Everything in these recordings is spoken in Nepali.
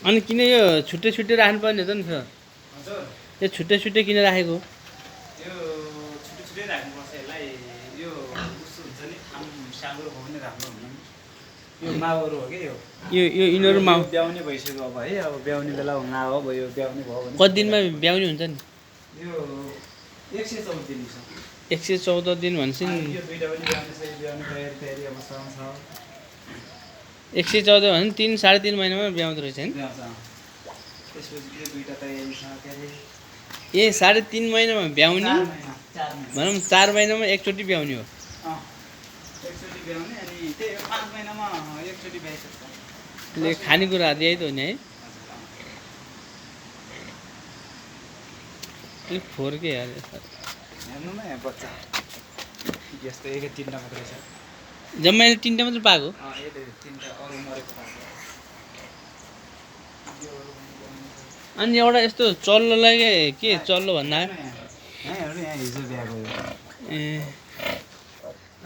अनि किन यो छुट्टै छुट्टै राख्नुपर्ने हो त नि सर? हजुर यो छुट्टै छुट्टै किन राखेको? यो छुट्टै छुट्टै राख्नुपर्छ यसलाई यो उस्तो हुन्छ नि आम साँगुरो भयो भने राम्रो हुन्न नि यो माउहरू हो कि यो यिनीहरू माउ ब्याउने भइसक्यो अब है अब ब्याउने बेला हुँला हो भयो ब्याउने भयो भने कति दिनमा ब्याउने हुन्छ नि? यो 114 दिन छ 114 दिन भनेपछि यो दुईटा पनि ब्याउने छ यो ब्याउने तयारी अवस्थामा छ 114 भने 3 3.5 महिनामा ब्याउँदो रहेछ नि? त्यसपछि यो दुईटा तयारी छ के अरे ए 3.5 महिनामा ब्याउने 4 महिना 4 महिना भनौँ 4 महिनामा एकचोटि ब्याउने हो। एकचोटि ब्याउने अनि त्यही हो 5 महिनामा एकचोटि ब्याइसक्छ। ले खानेकुरा दिए त हो नि है? यो फोहोर के यार हेर्नु न यहाँ बच्चा यस्तो एक तिनवटा मात्रै छ जम्मा 3टा मात्र पाएको? यो तिनवटा अरू मरेको पाएको अनि एउटा यस्तो चल्लोलाई के चल्लो भन्दा यहाँ हिजो ब्याएको ए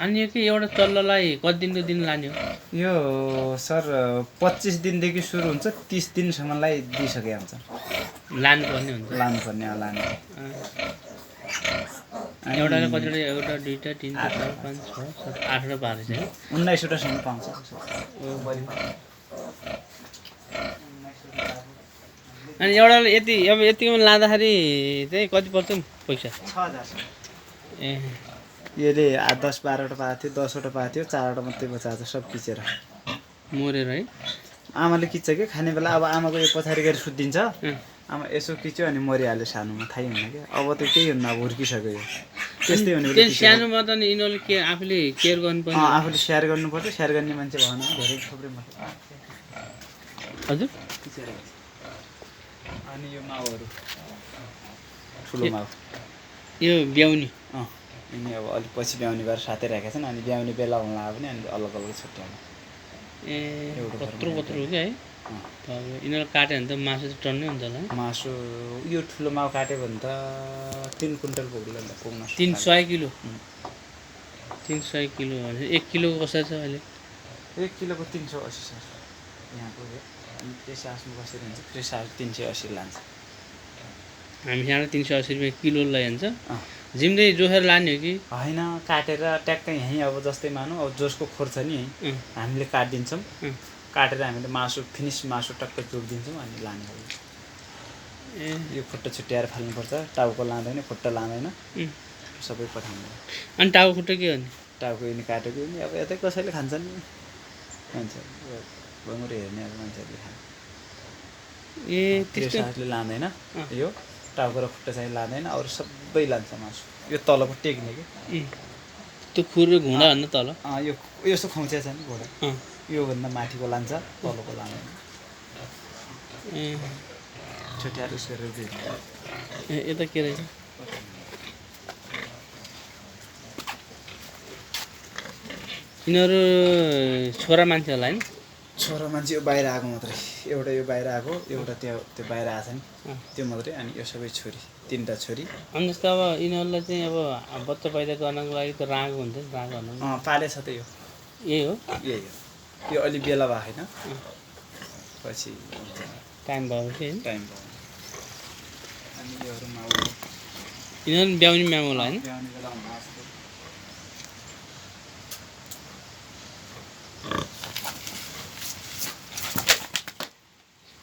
अनि यो के एउटा चल्लोलाई कति दिनको दिन लाने हो? यो सर 25 दिनदेखि सुरु हुन्छ 30 दिनसम्मलाई दिइसके हुन्छ लानुपर्ने हुन्छ लानुपर्ने लाने एउटाले कतिवटा एउटा दुईटा तिनवटा चार पाँच छ सात आठवटा पारेछ है 19वटासम्म पाउँछ अनि एउटाले यति अब यतिकोमा लाँदाखेरि चाहिँ कति पर्छ नि पैसा? 6000 ए यसले 10-12वटा पाएको थियो 10वटा पाएको थियो 4वटा मात्रै बचाएको छ सब किचेर मरेर है? आमाले किच्छ कि खाने बेला अब आमाको यो पछाडि गएर सुत्दिन्छ आमा यसो किच्यो अनि मरिहाल्यो सानोमा थाहै हुन्न क्या अब त केही हुन्न अब हुर्किसक्यो यो त्यस्तै हुने त्यो सानोमा त नि यिनीहरूले के आफूले केयर गर्नुपर्ने? आफूले स्याहार गर्नुपर्छ स्याहार गर्ने मान्छे भएन धेरै थुप्रै हजुर किचेर अनि यो माउहरू ठुलो माउ यो ब्याउने यिनी अब अलिक पछि ब्याउने गरेर साथै राखेका छन् अनि ब्याउने बेला हुँला भने अनि अलग अलग छुट्याउनु ए कत्रो हो क्या है? अब यिनीहरू काट्यो भने त मासु चाहिँ टन्नै हुन्छ होला? मासु यो ठुलो माउ काट्यो भने त 3 कुइन्टल पुग्न 300 किलो 300 किलो भने 1 किलोको कसरी छ अहिले? 1 किलोको 380 सर यहाँको अनि त्यसै आफ्नो कसरी हुन्छ फ्रेस 380 लान्छ हामी यहाँ 380 रुपियाँ किलो लैजान्छ जिम्दै जोखेर लाने हो कि होइन काटेर ट्याक्कै यहीँ अब जस्तै मानौँ अब जसको खोर छ नि हामीले काटिदिन्छौँ काटेर हामीले मासु फिनिस मासु टक्कै जोडिदिन्छौँ अनि लाने हो ए यो खुट्टा छुट्याएर फाल्नुपर्छ टाउको लाँदैन खुट्टा लाँदैन सबै पठाउनु अनि टाउको खुट्टा के हो नि? टाउको यिनी काटेको नि अब यतै कसैले खान्छ नि मान्छे बङ्गुरो हेर्ने अब मान्छेहरूले खान्छ ए त्यसले लाँदैन यो टाउको र खुट्टा चाहिँ लाँदैन अरू सबै लान्छ मासु यो तलको टेक्ने कि त्यो खुर र घुँडा भन्दा तल यो यस्तो खुम्चिया छ नि घोडा योभन्दा माथिको लान्छ तलको लाँदैन छुट्याएर उस गरेर दिन्छ ए यता के रहेछ? यिनीहरू छोरा मान्छे होला नि? छोरा मान्छे यो बाहिर आएको मात्रै एउटा यो बाहिर आएको एउटा त्यो बाहिर आएको छ नि त्यो मात्रै अनि यो सबै छोरी 3टा छोरी अनि जस्तो अब यिनीहरूलाई चाहिँ अब बच्चा पैदा गर्नको लागि त राँगो हुन्छ नि राँगो भन्नु पालेछ त यो यही हो यो अलि बेला भएको होइन पछि टाइम भयो कि टाइम भयो अनि योहरू माउ यिनीहरू ब्याउने म्याम होला होइन? ब्याउने बेला हुन आएको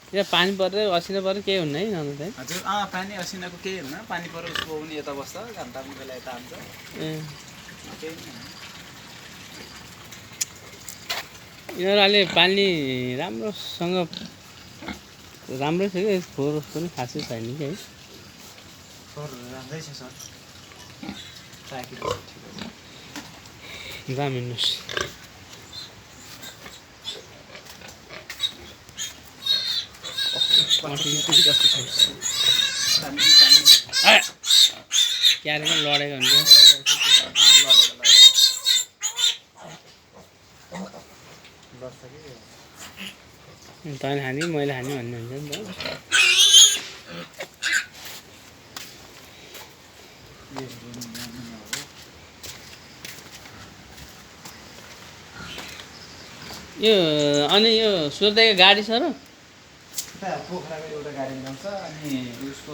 यहाँ पानी परेर असिना परेर केही हुन्न है नहुनु चाहिँ? हजुर पानी असिनाको केही हुन्न पानी परेर उसको पनि यता बस्छ घाम ताप्ने बेला यता आउँछ ए केही नै यिनीहरू अहिले पानी राम्रोसँग राम्रै छ कि फोहोर पनि खासै छैन कि है? राम्रै छ सर राम हिँड्नुहोस् क्यारेमा लडेको हुन्छ तैँले खाने मैले खाने भन्ने हुन्छ नि त यो अनि यो सुर्ताको गाडी छ र यता पोखराको एउटा गाडी ल्याउँछ अनि उसको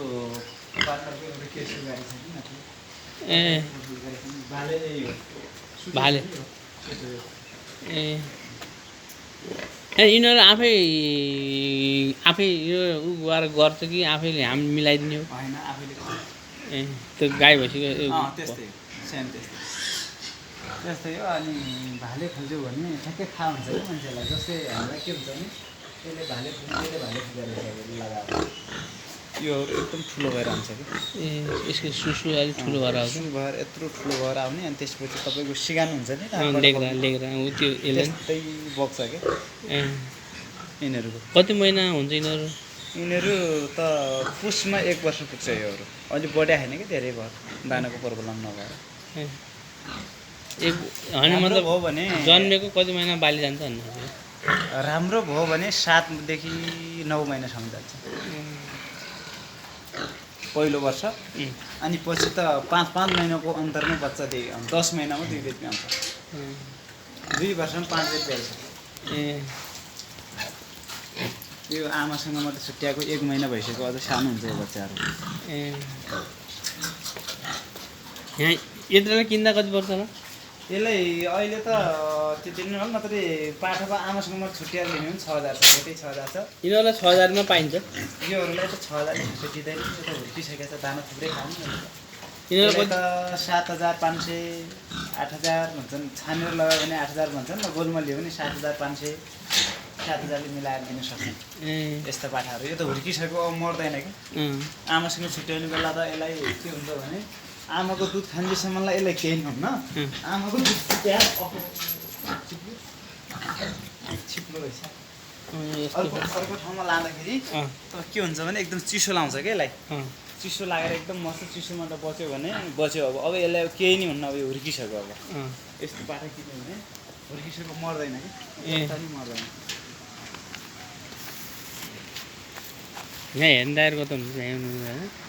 पार्टनरको एउटा केसको गाडी छ कि माथि ए भाले भाले ए यिनीहरू आफै आफै यो उ गएर गर्छ कि आफैले हामी मिलाइदिने हो होइन आफैले ए त्यो गाई भैँसीको त्यस्तै सेम त्यस्तै हो अनि भाले खोल्यो भने ठ्याक्कै थाहा हुन्छ कि मान्छेलाई जस्तै हामीलाई के हुन्छ नि त्यसले भाले फुकेर लगाएर यो एकदम ठुलो भएर आउँछ कि ए यसको सुसु अलिक ठुलो भएर आउँछ सुसु भएर यत्रो ठुलो भएर आउने अनि त्यसपछि तपाईँको सिगान हुन्छ नि लेख्दा ऊ त्यो यसले त्यस्तै बग्छ कि ए यिनीहरूको कति महिना हुन्छ यिनीहरू त पुसमा 1 वर्ष पुग्छ योहरू अलिक बढिया छैन कि धेरै भयो दानाको प्रब्लम नभएर एक होइन मतलब हो भने जन्मेको कति महिना बाली जान्छ भन्नु राम्रो भयो भने 7 देखि 9 महिनासम्म जान्छ पहिलो वर्ष अनि पछि त 5 महिनाको अन्तरमै बच्चा दिए 10 महिनामा 2 बेच आउँछ 2 वर्षमा 5 बेच आउँछ ए यो आमासँग मात्रै छुट्याएको 1 महिना भइसक्यो अझ सानो हुन्छ यो बच्चाहरू ए यहाँ यत्रोलाई किन्दा कति पर्छ होला यसलाई अहिले त त्यति नै हो नत्र पाठाको आमासँग मात्रै छुट्याएर लिने पनि 6000 छ त्यतै 6000 छ यिनीहरूलाई 6000 मा पाइन्छ योहरूलाई त 6000 दिँदैन यो त हुर्किसकेको छ दाना थुप्रै खानु यिनीहरू त 7500 8000 भन्छन् छानेर लगायो भने 8000 भन्छन् र गोलमा लियो भने 7500 7000 ले मिलाएर दिन सक्छ ए यस्ता पाठाहरू यो त हुर्किसक्यो अब मर्दैन कि आमासँग छुट्याउने बेला त यसलाई के हुन्छ भने आमाको दुध खानेसम्मलाई यसलाई केही हुन्न आमाको दुध त्यहाँ छिप्लो रहेछ अर्को ठाउँमा लाँदाखेरि के हुन्छ भने एकदम चिसो लाउँछ क्या यसलाई चिसो लागेर एकदम मस्त चिसोमा त बच्यो भने बच्यो अब यसलाई केही नै हुन्न अब यो हुर्किसक्यो अब यस्तो पाठा किन्यो भने हुर्किसक्यो मर्दैन कि पनि मर्दैन यहाँ हेर्दाहरूको त हुन्छ